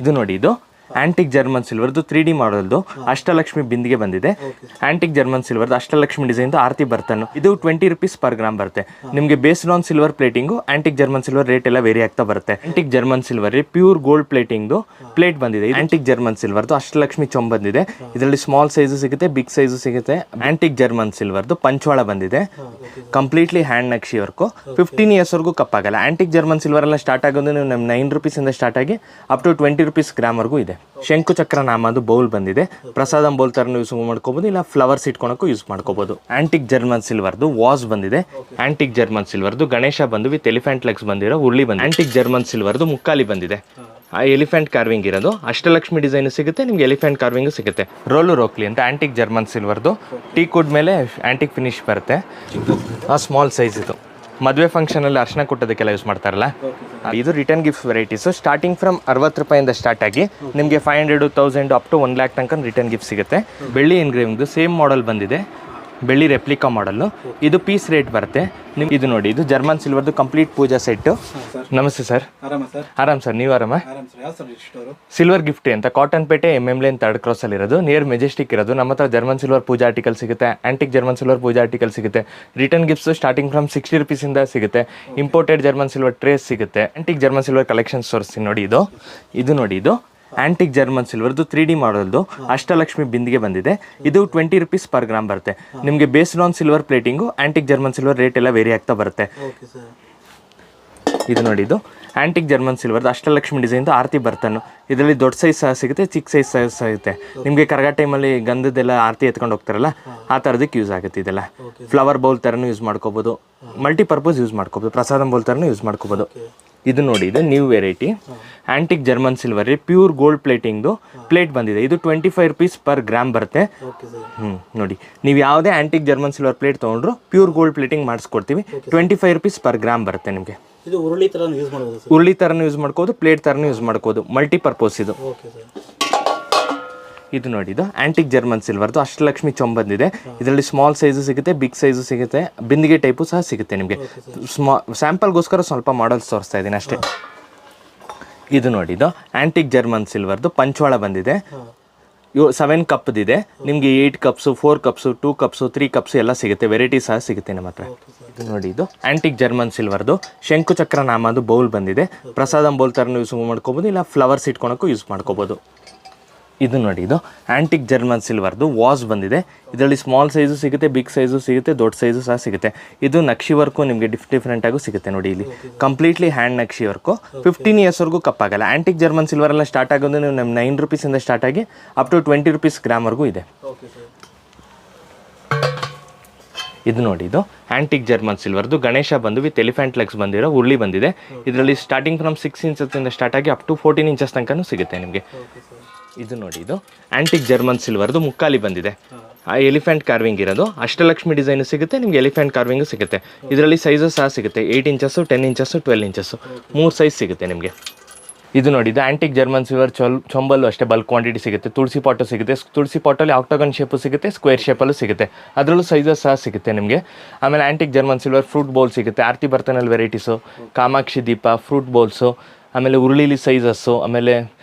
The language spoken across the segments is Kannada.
ಇದು ನೋಡಿ, ಇದು ಆಂಟಿಕ್ ಜರ್ಮನ್ ಸಿಲ್ವರ್ದು 3D ಮಾಡಲ್ದು ಅಷ್ಟಲಕ್ಷ್ಮಿ ಬಿಂದಿಗೆ ಬಂದಿದೆ. ಆಂಟಿಕ್ ಜರ್ಮನ್ ಸಿಲ್ವರ್ದು ಅಷ್ಟಲಕ್ಷ್ಮಿ ಡಿಸೈನ್ದು ಆರತಿ ಬರ್ತಾನು. ಇದು 20 rupees per gram ಬರುತ್ತೆ ನಿಮಗೆ. Based on silver plating antique German silver rate ಎಲ್ಲ ವೇರಿ ಆಗ್ತಾ ಬರುತ್ತೆ. Antique German silver pure gold ಪ್ಲೇಟಿಂಗ್ದು ಪ್ಲೇಟ್ ಬಂದಿದೆ. ಆಂಟಿಕ್ ಜರ್ಮನ್ ಸಿಲ್ವರ್ದು ಅಷ್ಟಲಕ್ಷ್ಮಿ ಚೊಂಬ್ ಬಂದಿದೆ. ಇದರಲ್ಲಿ ಸ್ಮಾಲ್ ಸೈಜು ಸಿಗುತ್ತೆ, ಬಿಗ್ ಸೈಜು ಸಿಗುತ್ತೆ. ಆಂಟಿಕ್ ಜರ್ಮನ್ ಸಿಲ್ವರ್ದು ಪಂಚವಾಳ ಬಂದಿದೆ, ಕಂಪ್ಲೀಟ್ಲಿ ಹ್ಯಾಂಡ್ ನಕ್ಷಿ ವರ್ಕು. 15 years ವರೆಗೂ ಕಪ್ಪಾಗಲ್ಲ. ಆಂಟಿಕ್ ಜರ್ಮನ್ ಸಿಲ್ವರ್ ಎಲ್ಲ ಸ್ಟಾರ್ಟ್ ಆಗೋದು ನಮ್ಮ 9 rupees ಇಂದ ಸ್ಟಾರ್ಟ್ ಆಗಿ ಅಪ್ ಟು 20 rupees ಗ್ರಾಮ್ ವರೆಗೂ ಇದೆ. ಶಂಕು ಚಕ್ರ ನಾಮದು ಬೌಲ್ ಬಂದಿದೆ. ಪ್ರಸಾದಂ ಬೌಲ್ ತರ ಯೂಸ್ ಮಾಡ್ಕೋಬಹುದು, ಇಲ್ಲ ಫ್ಲವರ್ಸ್ ಇಟ್ಕೊಳಕ್ಕೂ ಯೂಸ್ ಮಾಡ್ಕೋಬಹುದು. ಆಂಟಿಕ್ ಜರ್ಮನ್ ಸಿಲ್ವರ್ದು ವಾಸ್ ಬಂದಿದೆ. ಆಂಟಿಕ್ ಜರ್ಮನ್ ಸಿಲ್ವರ್ದು ಗಣೇಶ ಬಂದು ವಿತ್ ಎಲಿಫೆಂಟ್ ಲೆಗ್ಸ್ ಬಂದಿರೋ ಉರುಳಿ ಬಂದಿದೆ. ಆಂಟಿಕ್ ಜರ್ಮನ್ ಸಿಲ್ವರ್ದು ಮುಕ್ಕಾಲಿ ಬಂದಿದೆ. ಆ ಎಲಿಫೆಂಟ್ ಕಾರ್ವಿಂಗ್ ಇರೋದು ಅಷ್ಟಲಕ್ಷ್ಮಿ ಡಿಸೈನ್ ಸಿಗುತ್ತೆ ನಿಮ್ಗೆ, ಎಲಿಫೆಂಟ್ ಕಾರ್ವಿಂಗ್ ಸಿಗುತ್ತೆ. ರೋಲು ರೋಕ್ಲಿ ಅಂತ ಆಂಟಿಕ್ ಜರ್ಮನ್ ಸಿಲ್ವರ್ದು ಟೀ ಕುಡ್ ಮೇಲೆ ಆಂಟಿಕ್ ಫಿನಿಶ್ ಬರುತ್ತೆ. ಆ ಸ್ಮಾಲ್ ಸೈಜ್ ಇದು ಮದುವೆ ಫಂಕ್ಷನಲ್ಲಿ ಅರ್ಶನ ಕೊಟ್ಟೋದಕ್ಕೆಲ್ಲ ಯೂಸ್ ಮಾಡ್ತಾರಲ್ಲ. ಇದು return gift varieties. Starting from 60 ರೂಪಾಯಿಂದ ಸ್ಟಾರ್ಟ್ ಆಗಿ ನಿಮಗೆ 500, 1000 ಅಪ್ ಟು 1 lakh ತನಕ ರಿಟರ್ನ್ ಗಿಫ್ಟ್ ಸಿಗುತ್ತೆ. ಬೆಳ್ಳಿ ಎನ್ಗ್ರೇವಿಂಗ್ದು ಸೇಮ್ ಮಾಡಲ್ ಬಂದಿದೆ, ಬೆಳ್ಳಿ ರೆಪ್ಲಿಕಾ ಮಾಡಲ್ಲು. ಇದು ಪೀಸ್ ರೇಟ್ ಬರುತ್ತೆ ನಿಮ್ಗೆ. ಇದು ನೋಡಿ, ಇದು ಜರ್ಮನ್ ಸಿಲ್ವರ್ದು ಕಂಪ್ಲೀಟ್ ಪೂಜಾ ಸೆಟ್ಟು. ನಮಸ್ತೆ ಸರ್. ಆರಾಮ್ ಸರ್, ನೀವು ಆರಾಮ? ಸಿಲ್ವರ್ ಗಿಫ್ಟ್ ಅಂತ ಕಾಟನ್ ಪೇಟೆ MM ಲೈನ್ 3rd cross ಅಲ್ಲಿ ಇರೋದು, ನಿಯರ್ ಮೆಜೆಸ್ಟಿಕ್ ಇರೋದು. ನಮ್ಮ ಹತ್ರ ಜರ್ಮನ್ ಸಿಲ್ವರ್ ಪೂಜಾ ಆರ್ಟಿಕಲ್ ಸಿಗುತ್ತೆ, ಆಂಟಿಕ್ ಜರ್ಮನ್ ಸಿಲ್ವರ್ ಪೂಜಾ ಆರ್ಟಿಕಲ್ ಸಿಗುತ್ತೆ. Return gifts starting from 60 rupees ಇಂದ ಸಿಗುತ್ತೆ. ಇಂಪೋರ್ಟೆಡ್ ಜರ್ಮನ್ ಸಿಲ್ವರ್ ಟ್ರೇಸ್ ಸಿಗುತ್ತೆ. ಆಂಟಿಕ್ ಜರ್ಮನ್ ಸಿಲ್ವರ್ ಕಲೆಕ್ಷನ್ಸ್ ತೋರಿಸ್ತೀನಿ ನೋಡಿ. ಇದು ನೋಡಿ, ಇದು ಆಂಟಿಕ್ ಜರ್ಮನ್ ಸಿಲ್ವರ್ದು 3D ಮಾಡಲ್ದು ಅಷ್ಟಲಕ್ಷ್ಮಿ ಬಿಂದಿಗೆ ಬಂದಿದೆ. ಇದು 20 rupees per gram ಬರುತ್ತೆ ನಿಮಗೆ. Based on silver plating antique German silver rate ಎಲ್ಲ ವೇರಿ ಆಗ್ತಾ ಬರುತ್ತೆ. ಇದು ನೋಡಿ, ಇದು ಆಂಟಿಕ್ ಜರ್ಮನ್ ಸಿಲ್ವರ್ದು ಅಷ್ಟಲಕ್ಷ್ಮಿ ಡಿಸೈನ್ದು ಆರತಿ ಬರ್ತಾನು. ಇದರಲ್ಲಿ ದೊಡ್ಡ ಸೈಜ್ ಸಹ ಸಿಗುತ್ತೆ, ಚಿಕ್ಕ ಸೈಜ್ ಸಹ ಸಿಗುತ್ತೆ ನಿಮಗೆ. ಕರಗ ಟೈಮಲ್ಲಿ ಗಂಧದೆಲ್ಲ ಆರತಿ ಎತ್ಕೊಂಡು ಹೋಗ್ತಾರಲ್ಲ, ಆ ಥರದಕ್ಕೆ ಯೂಸ್ ಆಗುತ್ತೆ. ಇದೆಲ್ಲ ಫ್ಲವರ್ ಬೌಲ್ ಥರನೂ ಯೂಸ್ ಮಾಡ್ಕೋಬೋದು, ಮಲ್ಟಿಪರ್ಪಸ್ ಯೂಸ್ ಮಾಡ್ಕೋಬೋದು, ಪ್ರಸಾದಂ ಬೌಲ್ ಥರನೂ ಯೂಸ್ ಮಾಡ್ಕೋಬೋದು. ಇದು ನೋಡಿ, ಇದು new variety antique German silver pure gold ಪ್ಲೇಟಿಂಗ್ದು ಪ್ಲೇಟ್ ಬಂದಿದೆ. ಇದು 25 rupees per gram ಬರುತ್ತೆ. ನೋಡಿ, ನೀವು ಯಾವುದೇ ಆಂಟಿಕ್ ಜರ್ಮನ್ ಸಿಲ್ವರ್ ಪ್ಲೇಟ್ ತೊಗೊಂಡ್ರು ಪ್ಯೂರ್ ಗೋಲ್ಡ್ ಪ್ಲೇಟಿಂಗ್ ಮಾಡಿಸ್ಕೊಡ್ತೀವಿ. 25 rupees per gram ಬರುತ್ತೆ ನಿಮಗೆ. ಇದು ಉರುಳಿ ಥರನೂ ಯೂಸ್ ಮಾಡ್ಬೋದು, ಉರುಳಿ ಥರನೂ ಯೂಸ್ ಮಾಡ್ಕೋಬೋದು, ಪ್ಲೇಟ್ ಥರನೂ ಯೂಸ್ ಮಾಡ್ಕೋಬೋದು, ಮಲ್ಟಿಪರ್ಪಸ್ ಇದು. ಇದು ನೋಡಿ, ಇದು ಆಂಟಿಕ್ ಜರ್ಮನ್ ಸಿಲ್ವರ್ದು ಅಷ್ಟಲಕ್ಷ್ಮಿ ಚೊಂಬ್ ಬಂದಿದೆ. ಇದರಲ್ಲಿ ಸ್ಮಾಲ್ ಸೈಜು ಸಿಗುತ್ತೆ, ಬಿಗ್ ಸೈಜು ಸಿಗುತ್ತೆ, ಬಿಂದಿಗೆ ಟೈಪು ಸಹ ಸಿಗುತ್ತೆ ನಿಮಗೆ. ಸ್ಯಾಂಪಲ್ಗೋಸ್ಕರ ಸ್ವಲ್ಪ ಮಾಡಲ್ಸ್ ತೋರಿಸ್ತಾ ಇದ್ದೀನಿ ಅಷ್ಟೇ. ಇದು ನೋಡಿ, ಇದು ಆಂಟಿಕ್ ಜರ್ಮನ್ ಸಿಲ್ವರ್ದು ಪಂಚವಾಳ ಬಂದಿದೆ. 7 ಕಪ್ದಿದೆ ನಿಮಗೆ. 8 cups, 4 cups, 2 cups, 3 cups ಎಲ್ಲ ಸಿಗುತ್ತೆ. ವೆರೈಟಿ ಸಹ ಸಿಗುತ್ತೆ ನಮ್ಮ ಹತ್ರ. ಇದು ನೋಡಿ, ಇದು ಆಂಟಿಕ್ ಜರ್ಮನ್ ಸಿಲ್ವರ್ದು ಶಂಕು ಚಕ್ರ ನಾಮದು ಬೌಲ್ ಬಂದಿದೆ. ಪ್ರಸಾದಂ ಬೌಲ್ ಥರನೂ ಯೂಸ್ ಮಾಡ್ಕೋಬೋದು, ಇಲ್ಲ ಫ್ಲವರ್ಸ್ ಇಟ್ಕೊಳಕ್ಕೂ ಯೂಸ್ ಮಾಡ್ಕೋಬೋದು. ಇದು ನೋಡಿ, ಇದು ಆಂಟಿಕ್ ಜರ್ಮನ್ ಸಿಲ್ವರ್ದು ವಾಸ್ ಬಂದಿದೆ. ಇದರಲ್ಲಿ ಸ್ಮಾಲ್ ಸೈಜು ಸಿಗುತ್ತೆ, ಬಿಗ್ ಸೈಜು ಸಿಗುತ್ತೆ, ದೊಡ್ಡ ಸೈಜು ಸಹ ಸಿಗುತ್ತೆ. ಇದು ನಕ್ಷಿ ವರ್ಕು ನಿಮಗೆ ಡಿಫ್ರೆಂಟ್ ಆಗೂ ಸಿಗುತ್ತೆ ನೋಡಿ. ಇಲ್ಲಿ ಕಂಪ್ಲೀಟ್ಲಿ ಹ್ಯಾಂಡ್ ನಕ್ಷಿ ವರ್ಕು. 15 years ವರೆಗೂ ಕಪ್ಪಾಗಲ್ಲ. ಆಂಟಿಕ್ ಜರ್ಮನ್ ಸಿಲ್ವರ್ ಎಲ್ಲ ಸ್ಟಾರ್ಟ್ ಆಗೋದು ನಮ್ಮ 9 rupees ಇಂದ ಸ್ಟಾರ್ಟ್ ಆಗಿ ಅಪ್ ಟು 20 rupees ಗ್ರಾಮ್ ವರೆಗೂ ಇದೆ. ಇದು ನೋಡಿ, ಇದು ಆಂಟಿಕ್ ಜರ್ಮನ್ ಸಿಲ್ವರ್ದು ಗಣೇಶ ಬಂದು ವಿತ್ ಎಲಿಫೆಂಟ್ ಲೆಗ್ಸ್ ಬಂದಿರೋ ಉರುಳಿ ಬಂದಿದೆ. ಇದರಲ್ಲಿ ಸ್ಟಾರ್ಟಿಂಗ್ ಫ್ರಮ್ 6 inches ಇಂದ ಸ್ಟಾರ್ಟ್ ಆಗಿ ಅಪ್ ಟು 14 inches ತನಕ ಸಿಗುತ್ತೆ ನಿಮಗೆ. ಇದು ನೋಡಿ, ಇದು ಆಂಟಿಕ್ ಜರ್ಮನ್ ಸಿಲ್ವರ್ದು ಮುಕ್ಕಾಲಿ ಬಂದಿದೆ. ಆ ಎಲಿಫೆಂಟ್ ಕಾರ್ವಿಂಗ್ ಇರೋದು ಅಷ್ಟಲಕ್ಷ್ಮಿ ಡಿಸೈನ್ ಸಿಗುತ್ತೆ ನಿಮಗೆ, ಎಲಿಫೆಂಟ್ ಕಾರ್ವಿಂಗ್ ಸಿಗುತ್ತೆ. ಇದರಲ್ಲಿ ಸೈಜಸ್ ಸಹ ಸಿಗುತ್ತೆ, 8 inches, 10 inches, 12 inches 3 ಸೈಜ್ ಸಿಗುತ್ತೆ ನಿಮಗೆ. ಇದು ನೋಡಿ, ಇದು ಆಂಟಿಕ್ ಜರ್ಮನ್ ಸಿಲ್ವರ್ ಚೊಂಬಲ್ಲು ಅಷ್ಟೇ ಬಲ್ಕ್ ಕ್ವಾಂಟಿಟಿ ಸಿಗುತ್ತೆ. ತುಳಸಿ ಪಾಟು ಸಿಗುತ್ತೆ, ತುಳಸಿ ಪಾಟಲ್ಲಿ ಆಕ್ಟಾಗನ್ ಶೇಪು ಸಿಗುತ್ತೆ, ಸ್ಕ್ವೇರ್ ಶೇಪಲ್ಲೂ ಸಿಗುತ್ತೆ. ಅದರಲ್ಲೂ ಸೈಜಸ್ ಸಹ ಸಿಗುತ್ತೆ ನಿಮಗೆ. ಆಮೇಲೆ antique German silver fruit bowl ಸಿಗುತ್ತೆ, ಆರತಿ ಬರ್ತನಲ್ಲಿ ವೆರೈಟೀಸು, ಕಾಮಾಕ್ಷಿ ದೀಪ, ಫ್ರೂಟ್ ಬೌಲ್ಸು, ಆಮೇಲೆ ಉರುಳಿಲಿ ಸೈಜಸ್ಸು. ಆಮೇಲೆ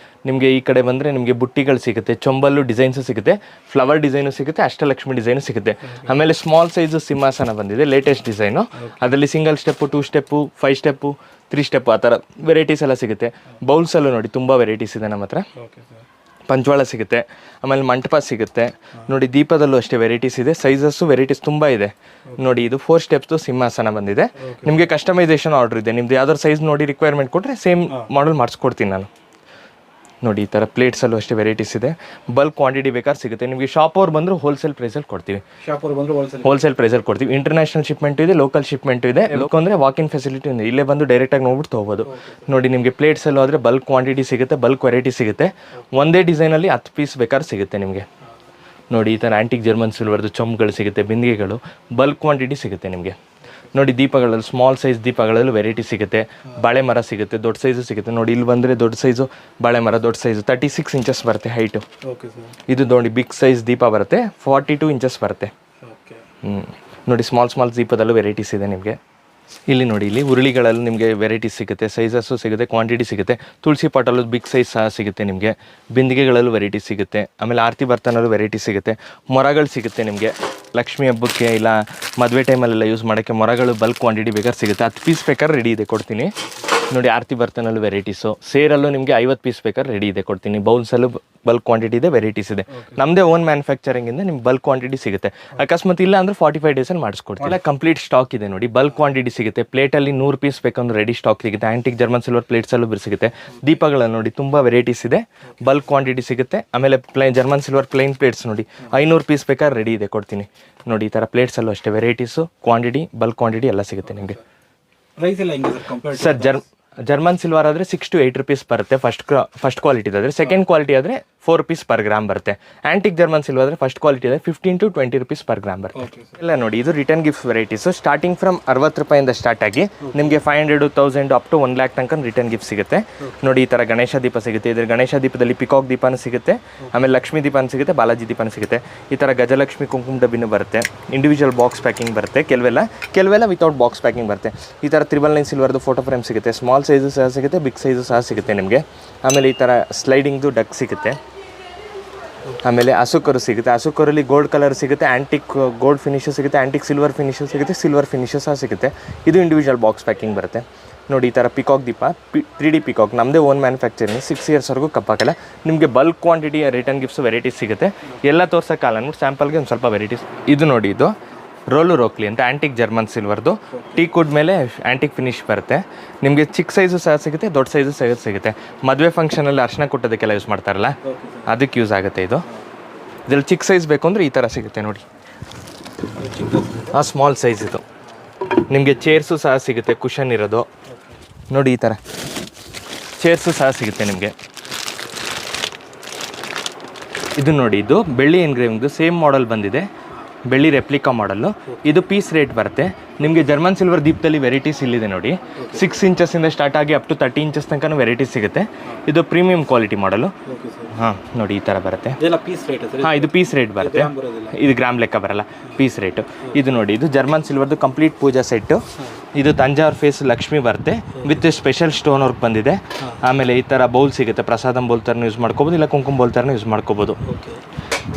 ನಿಮಗೆ ಈ ಕಡೆ ಬಂದರೆ ನಿಮಗೆ ಬುಟ್ಟಿಗಳು ಸಿಗುತ್ತೆ, ಚೊಂಬಲ್ಲು ಡಿಸೈನ್ಸು ಸಿಗುತ್ತೆ, ಫ್ಲವರ್ ಡಿಸೈನು ಸಿಗುತ್ತೆ, ಅಷ್ಟಲಕ್ಷ್ಮಿ ಡಿಸೈನು ಸಿಗುತ್ತೆ. ಆಮೇಲೆ ಸ್ಮಾಲ್ ಸೈಜು ಸಿಂಹಾಸನ ಬಂದಿದೆ, ಲೇಟೆಸ್ಟ್ ಡಿಸೈನು. ಅದರಲ್ಲಿ single step, 2 step, 5 step, 3 step ಆ ಥರ ವೆರೈಟೀಸ್ ಎಲ್ಲ ಸಿಗುತ್ತೆ. ಬೌಲ್ಸಲ್ಲೂ ನೋಡಿ ತುಂಬ ವೆರೈಟೀಸ್ ಇದೆ ನಮ್ಮ ಹತ್ರ. ಪಂಚವಾಳ ಸಿಗುತ್ತೆ, ಆಮೇಲೆ ಮಂಟಪ ಸಿಗುತ್ತೆ ನೋಡಿ. ದೀಪದಲ್ಲೂ ಅಷ್ಟೇ ವೆರೈಟೀಸ್ ಇದೆ, ಸೈಜಸ್ಸು ವೆರೈಟೀಸ್ ತುಂಬ ಇದೆ ನೋಡಿ. ಇದು 4 steps ಸಿಂಹಾಸನ ಬಂದಿದೆ. ನಿಮಗೆ ಕಸ್ಟಮೈಸೇಷನ್ ಆರ್ಡರ್ ಇದೆ, ನಿಮ್ದು ಯಾವ್ದಾದ್ರು ಸೈಜ್ ನೋಡಿ ರಿಕ್ವೈರ್ಮೆಂಟ್ ಕೊಟ್ಟರೆ ಸೇಮ್ ಮಾಡಲ್ ಮಾಡಿಸ್ಕೊಡ್ತೀನಿ ನಾನು ನೋಡಿ. ಈ ಥರ ಪ್ಲೇಟ್ಸಲ್ಲೂ ಅಷ್ಟೇ ವೆರೈಟೀಸ್ ಇದೆ. ಬಲ್ಕ್ ಕ್ವಾಂಟಿಟಿ ಬೇಕಾದ್ರೆ ಸಿಗುತ್ತೆ ನಿಮಗೆ. ಶಾಪ್ ಅವ್ರು ಬಂದರೂ ಹೋಲ್ಸೇಲ್ ಪ್ರೈಸಲ್ಲಿ ಕೊಡ್ತೀವಿ. ಹೋಲ್ಸೇಲ್ ಪ್ರೈಸಲ್ಲಿ ಕೊಡ್ತೀವಿ. ಇಂಟರ್ನ್ಯಾಷನಲ್ ಶಿಪ್ಮೆಂಟು ಇದೆ, ಲೋಕಲ್ ಶಿಪ್ಮೆಂಟು ಇದೆ. ಲೋಕಲ್ ಅಂದರೆ ವಾಕಿನ್ ಫೆಸಿಲಿಟಿ ಇದೆ, ಇಲ್ಲೇ ಬಂದು ಡೈರೆಕ್ಟಾಗಿ ನೋಡ್ಬಿಟ್ಟು ತೊಗೋಬೋದು ನೋಡಿ. ನಿಮಗೆ ಪ್ಲೇಟ್ಸಲ್ಲೂ ಆದರೆ ಬಲ್ಕ್ ಕ್ವಾಂಟಿಟಿ ಸಿಗುತ್ತೆ, ಬಲ್ಕ್ ವೆರೈಟಿ ಸಿಗುತ್ತೆ. ಒಂದೇ ಡಿಸೈನಲ್ಲಿ 10 ಪೀಸ್ ಬೇಕಾದ್ರೆ ಸಿಗುತ್ತೆ ನಿಮಗೆ ನೋಡಿ. ಈ ಥರ ಆಂಟಿಕ್ ಜರ್ಮನ್ ಸಿಲ್ವರ್ದು ಚೊಂಬ್ಗಳು ಸಿಗುತ್ತೆ, ಬಿಂದಿಗೆಗಳು ಬಲ್ಕ್ ಕ್ವಾಂಟಿಟಿ ಸಿಗುತ್ತೆ ನಿಮಗೆ ನೋಡಿ. ದೀಪಗಳಲ್ಲಿ ಸ್ಮಾಲ್ ಸೈಜ್ ದೀಪಗಳಲ್ಲೂ ವೆರೈಟಿ ಸಿಗುತ್ತೆ. ಬಾಳೆ ಮರ ಸಿಗುತ್ತೆ, ದೊಡ್ಡ ಸೈಜು ಸಿಗುತ್ತೆ ನೋಡಿ. ಇಲ್ಲಿ ಬಂದರೆ ದೊಡ್ಡ ಸೈಜು ಬಾಳೆ ಮರ, ದೊಡ್ಡ ಸೈಜು 36 inches ಬರುತ್ತೆ ಹೈಟು. ಇದು ನೋಡಿ ಬಿಗ್ ಸೈಜ್ ದೀಪ ಬರುತ್ತೆ, 42 inches ಬರುತ್ತೆ. ನೋಡಿ ಸ್ಮಾಲ್ ದೀಪದಲ್ಲೂ ವೆರೈಟೀಸ್ ಇದೆ ನಿಮಗೆ. ಇಲ್ಲಿ ನೋಡಿ, ಇಲ್ಲಿ ಉರುಳಿಗಳಲ್ಲಿ ನಿಮಗೆ ವೆರೈಟೀಸ್ ಸಿಗುತ್ತೆ, ಸೈಜಸ್ಸು ಸಿಗುತ್ತೆ, ಕ್ವಾಂಟಿಟಿ ಸಿಗುತ್ತೆ. ತುಳಸಿ ಪಾಟಲ್ಲೂ ಬಿಗ್ ಸೈಜ್ ಸಹ ಸಿಗುತ್ತೆ ನಿಮಗೆ. ಬಿಂದಿಗೆಗಳಲ್ಲೂ ವೆರೈಟಿ ಸಿಗುತ್ತೆ. ಆಮೇಲೆ ಆರತಿ ಬರ್ತನಲ್ಲೂ ವೆರೈಟಿ ಸಿಗುತ್ತೆ. ಮೊರಗಳು ಸಿಗುತ್ತೆ ನಿಮಗೆ. ಲಕ್ಷ್ಮಿ ಹಬ್ಬಕ್ಕೆ ಇಲ್ಲ ಮದುವೆ ಟೈಮಲ್ಲೆಲ್ಲ ಯೂಸ್ ಮಾಡೋಕ್ಕೆ ಮೊರಗಳು ಬಲ್ಕ್ ಕ್ವಾಂಟಿಟಿ ಬೇಕಾದ್ರೆ ಸಿಗುತ್ತೆ. 10 ಪೀಸ್ ಬೇಕಾದ್ರೆ ರೆಡಿ ಇದೆ, ಕೊಡ್ತೀನಿ ನೋಡಿ. ಆರತಿ ಬರ್ತನಲ್ಲೂ ವೆರೈಟೀಸು. ಸೇರಲ್ಲೂ ನಿಮಗೆ 50 ಪೀಸ್ ಬೇಕಾದ್ರೆ ರೆಡಿ ಇದೆ, ಕೊಡ್ತೀನಿ. ಬೌಲ್ಸಲ್ಲೂ ಬಲ್ಕ್ ಕ್ವಾಂಟಿಟಿ ಇದೆ, ವೆರೈಟೀಸ್ ಇದೆ. ನಮ್ಮದೇ ಓನ್ ಮ್ಯಾನುಫ್ಯಾಕ್ಚರಿಂಗಿಂದ ನಿಮ್ಗೆ ಬಲ್ಕ್ ಕ್ವಾಂಟಿಟಿ ಸಿಗುತ್ತೆ. ಅಕಸ್ಮಾತ್ ಇಲ್ಲ ಅಂದರೆ 45 ಡೇಸಲ್ಲಿ ಮಾಡಿಸ್ಕೊಡ್ತೀವಿ. ಇಲ್ಲ ಕಂಪ್ಲೀಟ್ ಸ್ಟಾಕ್ ಇದೆ ನೋಡಿ. ಬಲ್ಕ್ ಕ್ವಾಂಟಿಟಿ ಸಿಗುತ್ತೆ. ಪ್ಲೇಟಲ್ಲಿ 100 ಪೀಸ್ ಬೇಕಂದ್ರೆ ರೆಡಿ ಸ್ಟಾಕ್ ಸಿಗುತ್ತೆ. ಆ್ಯಂಟಿಕ್ ಜರ್ಮನ್ ಸಿಲ್ವರ್ ಪ್ಲೇಟ್ಸಲ್ಲೂ ಸಿಗುತ್ತೆ. ದೀಪಗಳಲ್ಲಿ ನೋಡಿ ತುಂಬ ವೆರೈಟೀಸ್ ಇದೆ, ಬಲ್ಕ್ ಕ್ವಾಂಟಿಟಿ ಸಿಗುತ್ತೆ. ಆಮೇಲೆ ಜರ್ಮನ್ ಸಿಲ್ವರ್ ಪ್ಲೇನ್ ಪ್ಲೇಟ್ಸ್ ನೋಡಿ 500 ಪೀಸ್ ಬೇಕಾದ್ರೆ ರೆಡಿ ಇದೆ, ಕೊಡ್ತೀನಿ ನೋಡಿ. ಈ ಥರ ಪ್ಲೇಟ್ಸಲ್ಲೂ ಅಷ್ಟೇ ವೆರೈಟೀಸು, ಕ್ವಾಂಟಿಟಿ, ಬಲ್ಕ್ ಕ್ವಾಂಟಿಟಿ ಎಲ್ಲ ಸಿಗುತ್ತೆ ನಿಮಗೆ. ಸರ್ ಜರ್ಮನ್ ಸಿಲ್ವರ್ ಆದರೆ 6 to 8 rupees ಬರುತ್ತೆ ಫಸ್ಟ್ ಕ್ವಾಲಿಟಿದಾದರೆ. ಸೆಕೆಂಡ್ ಕ್ವಾಲಿಟಿ ಆದರೆ 4 rupees per gram ಬರುತ್ತೆ. ಆ್ಯಂಟಿಕ್ ಜರ್ಮನ್ ಸಿಲ್ವರ್ ಆದರೆ ಫಸ್ಟ್ ಕ್ವಾಲಿಟಿ ಆದರೆ 15 to 20 rupees per gram ಬರುತ್ತೆ. ಎಲ್ಲ ನೋಡಿ, ಇದು return gift varieties. Starting from 60 ರೂಪಾಯಿಂದ ಸ್ಟಾರ್ಟ್ ಆಗಿ ನಿಮಗೆ 500, 1000 ಅಪ್ ಟು 1 lakh ತನಕ ರಿಟರ್ನ್ ಗಿಫ್ಟ್ ಸಿಗುತ್ತೆ ನೋಡಿ. ಈ ಥರ ಗಣೇಶ ದೀಪ ಸಿಗುತ್ತೆ. ಇದ್ರ ಗಣೇಶ ದೀಪದಲ್ಲಿ ಪಿಕಾಕ್ ದೀಪನೂ ಸಿಗುತ್ತೆ, ಆಮೇಲೆ ಲಕ್ಷ್ಮೀ ದೀಪನೂ ಸಿಗುತ್ತೆ, ಬಾಲಾಜಿ ದೀಪನೂ ಸಿಗುತ್ತೆ. ಈ ಥರ ಗಜಲಕ್ಷ್ಮಿ ಕುಂಕುಮ ಡಬ್ಬಿನೂ ಬರುತ್ತೆ. ಇಂಡಿವಿಜುವಲ್ ಬಾಕ್ಸ್ ಪ್ಯಾಕಿಂಗ್ ಬರುತ್ತೆ, ಕೆಲವೆಲ್ಲ ವಿತೌಟ್ ಬಾಕ್ಸ್ ಪ್ಯಾಕಿಂಗ್ ಬರುತ್ತೆ. ಈ ಥರ 999 ಸಿಲ್ವರ್ದು ಫೋಟೋ ಫ್ರೇಮ್ ಸಿಗುತ್ತೆ. ಸ್ಮಾಲ್ ಸೈಜು ಸಹ ಸಿಗುತ್ತೆ, ಬಿಗ್ ಸೈಜು ಸಹ ಸಿಗುತ್ತೆ ನಿಮಗೆ. ಆಮೇಲೆ ಈ ಥರ ಸ್ಲೈಡಿಂಗ್ದು ಡಕ್ ಸಿಗುತ್ತೆ. ಆಮೇಲೆ ಅಸುಕರು ಸಿಗುತ್ತೆ. ಅಸುಕರಲ್ಲಿ ಗೋಲ್ಡ್ ಕಲರ್ ಸಿಗುತ್ತೆ, ಆ್ಯಂಟಿಕ್ ಗೋಲ್ಡ್ ಫಿನಿಶು ಸಿಗುತ್ತೆ, ಆ್ಯಂಟಿಕ್ ಸಿಲ್ವರ್ ಫಿನಿಶು ಸಿಗುತ್ತೆ, ಸಿಲ್ವರ್ ಫಿನಿಶು ಸಹ ಸಿಗುತ್ತೆ. ಇದು ಇಂಡಿವಿಜುವಲ್ ಬಾಕ್ಸ್ ಪ್ಯಾಕಿಂಗ್ ಬರುತ್ತೆ ನೋಡಿ. ಈ ಥರ ಪಿಕಾಕ್ ದೀಪ 3D ಪಿಕಾಕ್ ನಮ್ಮದೇ ಓನ್ ಮ್ಯಾನುಫ್ಯಾಕ್ಚರಿಂಗ್. 6 yearsವರೆಗೂ ಕಪ್ಪಾಗಲ್ಲ ನಿಮಗೆ. Bulk quantity return gifts varieties ಸಿಗುತ್ತೆ. ಎಲ್ಲ ತೋರ್ಸೋಕ್ಕಲ್ಲ ಅಂದ್ಬಿಟ್ಟು ಸ್ಯಾಂಪಲ್ಗೆ ಒಂದು ಸ್ವಲ್ಪ ವೆರೈಟೀಸ್. ಇದು ನೋಡಿ, ಇದು ರೋಲು ರೋಕ್ಲಿ ಅಂತ ಆ್ಯಂಟಿಕ್ ಜರ್ಮನ್ ಸಿಲ್ವರ್ದು ಟೀ ಕುಡ್ ಮೇಲೆ ಆ್ಯಂಟಿಕ್ ಫಿನಿಶ್ ಬರುತ್ತೆ ನಿಮಗೆ. ಚಿಕ್ಕ ಸೈಜು ಸಹ ಸಿಗುತ್ತೆ, ದೊಡ್ಡ ಸೈಜು ಸಹ ಸಿಗುತ್ತೆ. ಮದುವೆ ಫಂಕ್ಷನಲ್ಲಿ ಅರ್ಶಿನ ಕೊಟ್ಟೋದಕ್ಕೆಲ್ಲ ಯೂಸ್ ಮಾಡ್ತಾರಲ್ಲ, ಅದಕ್ಕೆ ಯೂಸ್ ಆಗುತ್ತೆ ಇದು. ಇದ್ರಲ್ಲಿ ಚಿಕ್ಕ ಸೈಜ್ ಬೇಕು ಅಂದರೆ ಈ ಥರ ಸಿಗುತ್ತೆ ನೋಡಿ. ಸ್ಮಾಲ್ ಸೈಜ್ ಇದು ನಿಮಗೆ. ಚೇರ್ಸು ಸಹ ಸಿಗುತ್ತೆ, ಕುಷನ್ ಇರೋದು ನೋಡಿ. ಈ ಥರ ಚೇರ್ಸು ಸಹ ಸಿಗುತ್ತೆ ನಿಮಗೆ. ಇದು ನೋಡಿ, ಇದು ಬೆಳ್ಳಿ ಎನ್ಗ್ರೇವಿಂಗ್ದು ಸೇಮ್ ಮಾಡೆಲ್ ಬಂದಿದೆ, ಬೆಳ್ಳಿ ರೆಪ್ಲಿಕಾ ಮಾಡಲ್ಲು. ಇದು ಪೀಸ್ ರೇಟ್ ಬರುತ್ತೆ ನಿಮಗೆ. ಜರ್ಮನ್ ಸಿಲ್ವರ್ ದೀಪದಲ್ಲಿ ವೆರೈಟೀಸ್ ಇಲ್ಲಿದೆ ನೋಡಿ. 6 inches ಸ್ಟಾರ್ಟ್ ಆಗಿ ಅಪ್ ಟು 30 inches ತನಕ ವೆರೈಟೀಸ್ ಸಿಗುತ್ತೆ. ಇದು ಪ್ರೀಮಿಯಂ ಕ್ವಾಲಿಟಿ ಮಾಡಲು. ನೋಡಿ ಈ ಥರ ಬರುತ್ತೆ. ಇದು ಪೀಸ್ ರೇಟ್ ಬರುತ್ತೆ. ಇದು ಗ್ರಾಮ್ ಲೆಕ್ಕ ಬರಲ್ಲ, ಪೀಸ್ ರೇಟು. ಇದು ನೋಡಿ, ಇದು ಜರ್ಮನ್ ಸಿಲ್ವರ್ದು ಕಂಪ್ಲೀಟ್ ಪೂಜಾ ಸೆಟ್ಟು. ಇದು ತಂಜಾವೂರ್ ಫೇಸ್ ಲಕ್ಷ್ಮಿ ಬರುತ್ತೆ ವಿತ್ ಸ್ಪೆಷಲ್ ಸ್ಟೋನ್ ವರ್ಕ್ ಬಂದಿದೆ. ಆಮೇಲೆ ಈ ಥರ ಬೌಲ್ ಸಿಗುತ್ತೆ. ಪ್ರಸಾದಂ ಬೌಲ್ ಥರನೂ ಯೂಸ್ ಮಾಡ್ಕೋಬೋದು, ಇಲ್ಲ ಕುಂಕುಮ ಬೌಲ್ ಥರನೂ ಯೂಸ್ ಮಾಡ್ಕೋಬೋದು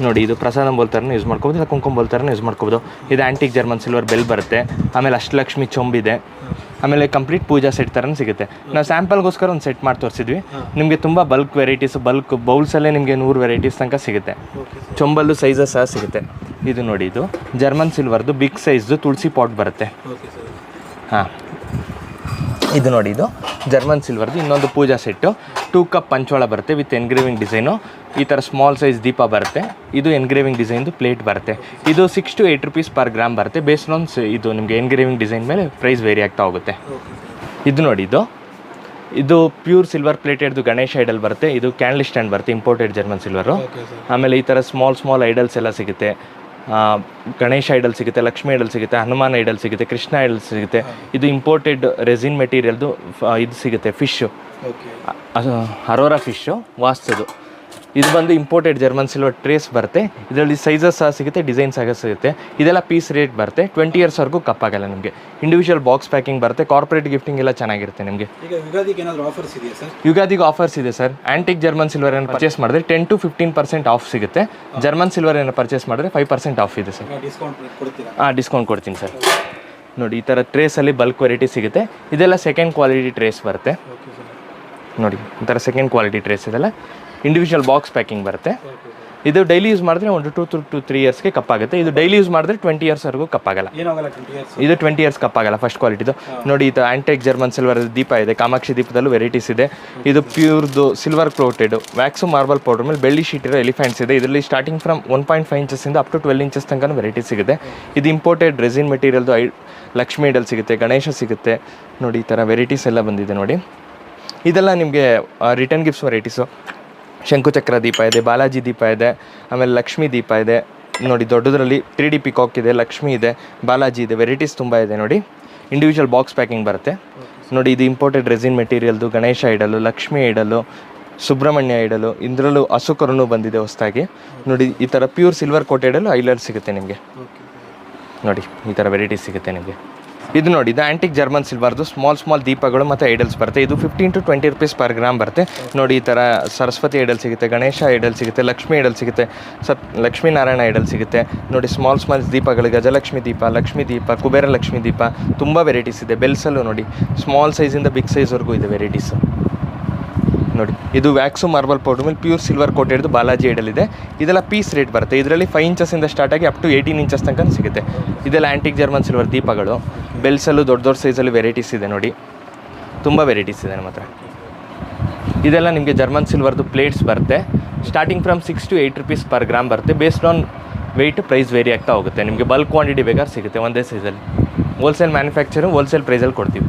ನೋಡಿ. ಇದು ಪ್ರಸಾದಂ ಬೌಲ್ ಥರನೂ ಯೂಸ್ ಮಾಡ್ಕೋಬೋದು, ಇಲ್ಲ ಕುಂಕುಮ ಬೌಲ್ ಥರನೂ ಯೂಸ್ ಮಾಡ್ಕೋಬೋದು. ಇದು ಆ್ಯಂಟಿಕ್ ಜರ್ಮನ್ ಸಿಲ್ವರ್ ಬೆಲ್ ಬರುತ್ತೆ. ಆಮೇಲೆ ಅಷ್ಟಲಕ್ಷ್ಮಿ ಚೊಂಬಿದೆ. ಆಮೇಲೆ ಕಂಪ್ಲೀಟ್ ಪೂಜಾ ಸೆಟ್ ಥರನೂ ಸಿಗುತ್ತೆ. ನಾವು ಸ್ಯಾಂಪಲ್ಗೋಸ್ಕರ ಒಂದು ಸೆಟ್ ಮಾಡಿ ತೋರಿಸಿದ್ವಿ ನಿಮಗೆ. ತುಂಬ ಬಲ್ಕ್ ವೆರೈಟೀಸ್, ಬಲ್ಕ್ ಬೌಲ್ಸಲ್ಲೇ ನಿಮಗೆ 100 ವೆರೈಟೀಸ್ ತನಕ ಸಿಗುತ್ತೆ. ಚೊಂಬಲ್ಲು ಸೈಜಸ್ ಸಹ ಸಿಗುತ್ತೆ. ಇದು ನೋಡಿ, ಇದು ಜರ್ಮನ್ ಸಿಲ್ವರ್ದು ಬಿಗ್ ಸೈಜ್ದು ತುಳಸಿ ಪಾಟ್ ಬರುತ್ತೆ. ಇದು ನೋಡಿ, ಇದು ಜರ್ಮನ್ ಸಿಲ್ವರ್ದು ಇನ್ನೊಂದು ಪೂಜಾ ಸೆಟ್ಟು. 2 cup ಪಂಚೋಳ ಬರುತ್ತೆ ವಿತ್ ಎನ್ಗ್ರೇವಿಂಗ್ ಡಿಸೈನು. ಈ ಥರ ಸ್ಮಾಲ್ ಸೈಜ್ ದೀಪ ಬರುತ್ತೆ. ಇದು ಎನ್ಗ್ರೇವಿಂಗ್ ಡಿಸೈನ್ದು ಪ್ಲೇಟ್ ಬರುತ್ತೆ. ಇದು 6 to 8 rupees per gram ಬರುತ್ತೆ. ಬೇಸ್ಡ್ ಆನ್ ಇದು ನಿಮಗೆ ಎನ್ಗ್ರೇವಿಂಗ್ ಡಿಸೈನ್ ಮೇಲೆ ಪ್ರೈಸ್ ವೇರಿ ಆಗ್ತಾ ಹೋಗುತ್ತೆ. ಇದು ನೋಡಿ, ಇದು ಪ್ಯೂರ್ ಸಿಲ್ವರ್ ಪ್ಲೇಟೆಡ್ದು ಗಣೇಶ ಐಡಲ್ ಬರುತ್ತೆ. ಇದು ಕ್ಯಾಂಡಲ್ ಸ್ಟ್ಯಾಂಡ್ ಬರುತ್ತೆ, ಇಂಪೋರ್ಟೆಡ್ ಜರ್ಮನ್ ಸಿಲ್ವರು. ಆಮೇಲೆ ಈ ಥರ ಸ್ಮಾಲ್ ಐಡಲ್ಸ್ ಎಲ್ಲ ಸಿಗುತ್ತೆ. ಗಣೇಶ ಐಡಲ್ ಸಿಗುತ್ತೆ, ಲಕ್ಷ್ಮಿ ಐಡಲ್ ಸಿಗುತ್ತೆ, ಹನುಮಾನ್ ಐಡಲ್ ಸಿಗುತ್ತೆ, ಕೃಷ್ಣ ಐಡಲ್ ಸಿಗುತ್ತೆ. ಇದು ಇಂಪೋರ್ಟೆಡ್ ರೆಸಿನ್ ಮೆಟೀರಿಯಲ್ದು ಇದು ಸಿಗುತ್ತೆ, ಫಿಶ್ಶು, ಅರೋರಾ ಫಿಶ್ಶು ವಾಸ್ತುದು. ಇದು ಬಂದು ಇಂಪೋರ್ಟೆಡ್ ಜರ್ಮನ್ ಸಿಲ್ವರ್ ಟ್ರೇಸ್ ಬರುತ್ತೆ. ಇದರಲ್ಲಿ ಸೈಜಸ್ ಸಹ ಸಿಗುತ್ತೆ, ಡಿಸೈನ್ ಸಹ ಸಿಗುತ್ತೆ. ಇದೆಲ್ಲ ಪೀಸ್ ರೇಟ್ ಬರುತ್ತೆ. 20 yearsವರೆಗೂ ಕಪ್ಪಾಗಲ್ಲ ನಿಮಗೆ. ಇಂಡಿವಿಜುವಲ್ ಬಾಕ್ಸ್ ಪ್ಯಾಕಿಂಗ್ ಬರುತ್ತೆ. ಕಾರ್ಪೊರೇಟ್ ಗಿಫ್ಟಿಂಗ್ ಎಲ್ಲ ಚೆನ್ನಾಗಿರುತ್ತೆ ನಿಮಗೆ. ಯುಗಾದಿಗೆ ಆಫರ್ಸ್ ಇದೆ ಸರ್. ಆ್ಯಂಟಿಕ್ ಜರ್ಮನ್ ಸಿಲ್ವರ್ ಏನು ಪರ್ಚೇಸ್ ಮಾಡಿದ್ರೆ 10 to 15% ಆಫ್ ಸಿಗುತ್ತೆ. ಜರ್ಮನ್ ಸಿಲ್ವರ್ ಏನು ಪರ್ಚೇಸ್ ಮಾಡಿದ್ರೆ 5% ಆಫ್ ಇದೆ ಸರ್. ಡಿಸ್ಕೌಂಟ್ ಕೊಡ್ತೀನಿ ಸರ್. ನೋಡಿ, ಈ ಥರ ಟ್ರೇಸಲ್ಲಿ ಬಲ್ಕ್ ವೆರೈಟಿ ಸಿಗುತ್ತೆ. ಇದೆಲ್ಲ ಸೆಕೆಂಡ್ ಕ್ವಾಲಿಟಿ ಟ್ರೇಸ್ ಬರುತ್ತೆ ನೋಡಿ. ಈ ಥರ ಸೆಕೆಂಡ್ ಕ್ವಾಲಿಟಿ ಟ್ರೇಸ್ ಇದೆಲ್ಲ ಇಂಡಿವಿಜುವಲ್ ಬಾಕ್ಸ್ ಪ್ಯಾಕಿಂಗ್ ಬರುತ್ತೆ. ಇದು ಡೈಲಿ ಯೂಸ್ ಮಾಡಿದ್ರೆ ಒಂದು 2 to 3 yearsಗೆ ಕಪ್ಪಾಗುತ್ತೆ. ಇದು ಡೈಲಿ ಯೂಸ್ ಮಾಡಿದ್ರೆ 20 yearsವರೆಗೂ ಕಪ್ಪಾಗಲ್ಲ. ಇದು 20 years ಕಪ್ಪಾಗಲ್ಲ ಫಸ್ಟ್ ಕ್ವಾಲಿಟಿದು ನೋಡಿ. ಇದು ಆ್ಯಂಟಿಕ್ ಜರ್ಮನ್ ಸಿಲ್ವರ್ ದೀಪ ಇದೆ. ಕಾಮಾಕ್ಷಿ ದೀಪದಲ್ಲೂ ವೆರೈಟೀಸ್ ಇದೆ. ಇದು ಪ್ಯೂರ್ದು silver coated wax marble powder ಮೇಲೆ ಬೆಳ್ಳಿ ಶೀಟ್ ಇರೋ ಎಲಿಫೆಂಟ್ಸ್ ಇದೆ. ಇದರಲ್ಲಿ starting from 1.5 inches up to 12 inches ತನಕ ವೆರೈಟೀಸ್ ಸಿಗುತ್ತೆ. ಇದು ಇಂಪೋರ್ಟೆಡ್ ರೆಸಿನ್ ಮೆಟೀರಿಯಲ್ದು ಲಕ್ಷ್ಮಿ ಐಡಲ್ ಸಿಗುತ್ತೆ, ಗಣೇಶ ಸಿಗುತ್ತೆ ನೋಡಿ. ಈ ಥರ ವೆರೈಟೀಸ್ ಎಲ್ಲ ಬಂದಿದೆ ನೋಡಿ. ಇದೆಲ್ಲ ನಿಮಗೆ ರಿಟರ್ನ್ ಗಿಫ್ಟ್ಸ್ ವೆರೈಟೀಸು. ಶಂಕುಚಕ್ರ ದೀಪ ಇದೆ, ಬಾಲಾಜಿ ದೀಪ ಇದೆ, ಆಮೇಲೆ ಲಕ್ಷ್ಮೀ ದೀಪ ಇದೆ ನೋಡಿ. ದೊಡ್ಡದರಲ್ಲಿ 3D ಪಿಕಾಕ್ ಇದೆ, ಲಕ್ಷ್ಮಿ ಇದೆ, ಬಾಲಾಜಿ ಇದೆ, ವೆರೈಟೀಸ್ ತುಂಬ ಇದೆ ನೋಡಿ. ಇಂಡಿವಿಜುವಲ್ ಬಾಕ್ಸ್ ಪ್ಯಾಕಿಂಗ್ ಬರುತ್ತೆ ನೋಡಿ. ಇದು ಇಂಪೋರ್ಟೆಡ್ ರೆಸಿನ್ ಮೆಟೀರಿಯಲ್ದು ಗಣೇಶ ಐಡಲು, ಲಕ್ಷ್ಮಿ ಐಡಲು, ಸುಬ್ರಹ್ಮಣ್ಯ ಐಡಲು. ಇದರಲ್ಲೂ ಅಸುಕರನು ಬಂದಿದೆ ಹೊಸದಾಗಿ ನೋಡಿ. ಈ ಥರ ಪ್ಯೂರ್ ಸಿಲ್ವರ್ ಕೋಟೆಡಲ್ಲೂ ಐಲರ್ ಸಿಗುತ್ತೆ ನಿಮಗೆ ನೋಡಿ. ಈ ಥರ ವೆರೈಟೀಸ್ ಸಿಗುತ್ತೆ ನಿಮಗೆ. ಇದು ನೋಡಿ, ಇದು ಆ್ಯಂಟಿಕ್ ಜರ್ಮನ್ ಸಿಲ್ವರ್ದು ಸ್ಮಾಲ್ ದೀಪಗಳು ಮತ್ತು ಐಡಲ್ಸ್ ಬರುತ್ತೆ. ಇದು 15 to 20 rupees per gram ಬರುತ್ತೆ. ನೋಡಿ, ಈ ಥರ ಸರಸ್ವತಿ ಐಡಲ್ ಸಿಗುತ್ತೆ, ಗಣೇಶ ಐಡಲ್ ಸಿಗುತ್ತೆ, ಲಕ್ಷ್ಮಿ ಐಡಲ್ ಸಿಗುತ್ತೆ, ಲಕ್ಷ್ಮೀನಾರಾಯಣ ಐಡಲ್ ಸಿಗುತ್ತೆ. ನೋಡಿ, ಸ್ಮಾಲ್ ದೀಪಗಳು, ಗಜಲಕ್ಷ್ಮಿ ದೀಪ, ಲಕ್ಷ್ಮಿ ದೀಪ, ಕುಬೇರ ಲಕ್ಷ್ಮಿ ದೀಪ, ತುಂಬ ವೆರೈಟೀಸ್ ಇದೆ. ಬೆಲ್ಸಲ್ಲೂ ನೋಡಿ, ಸ್ಮಾಲ್ ಸೈಜಿಂದ ಬಿಗ್ ಸೈಜ್ವರೆಗೂ ಇದೆ ವೆರೈಟೀಸು. ನೋಡಿ, ಇದು ವ್ಯಾಕ್ಸು ಮಾರ್ಬಲ್ ಪೌಡರ್ ಮೇಲೆ ಪ್ಯೂರ್ ಸಿಲ್ವರ್ ಕೋಟೆಡ್ದು ಬಾಲಾಜಿ ಐಡಲ್ ಇದೆ. ಇದೆಲ್ಲ ಪೀಸ್ ರೇಟ್ ಬರುತ್ತೆ. ಇದರಲ್ಲಿ 5 ಇಂಚಸ್ಸಿಂದ ಸ್ಟಾರ್ಟ್ ಆಗಿ ಅಪ್ ಟು 18 ಇಂಚಸ್ ತನಕ ಸಿಗುತ್ತೆ. ಇದೆಲ್ಲ ಆ್ಯಂಟಿಕ್ ಜರ್ಮನ್ ಸಿಲ್ವರ್ ದೀಪಗಳು. ಬೆಲ್ಸಲ್ಲೂ ದೊಡ್ಡ ಸೈಜಲ್ಲಿ ವೆರೈಟೀಸ್ ಇದೆ. ನೋಡಿ, ತುಂಬ ವೆರೈಟೀಸ್ ಇದೆ ನಮ್ಮ ಹತ್ರ. ಇದೆಲ್ಲ ನಿಮಗೆ ಜರ್ಮನ್ ಸಿಲ್ವರ್ದು ಪ್ಲೇಟ್ಸ್ ಬರುತ್ತೆ. Starting from 6 to 8 rupees per gram ಬರುತ್ತೆ. Based on weight price vary ಆಗ್ತಾ ಹೋಗುತ್ತೆ. ನಿಮಗೆ ಬಲ್ಕ್ ಕ್ವಾಂಟಿಟಿ ಬೇಕಾದ್ರೆ ಸಿಗುತ್ತೆ ಒಂದೇ ಸೈಜಲ್ಲಿ. ಹೋಲ್ಸೇಲ್ ಮ್ಯಾನುಫ್ಯಾಕ್ಚರು ಹೋಲ್ಸೇಲ್ ಪ್ರೈಸಲ್ಲಿ ಕೊಡ್ತೀವಿ.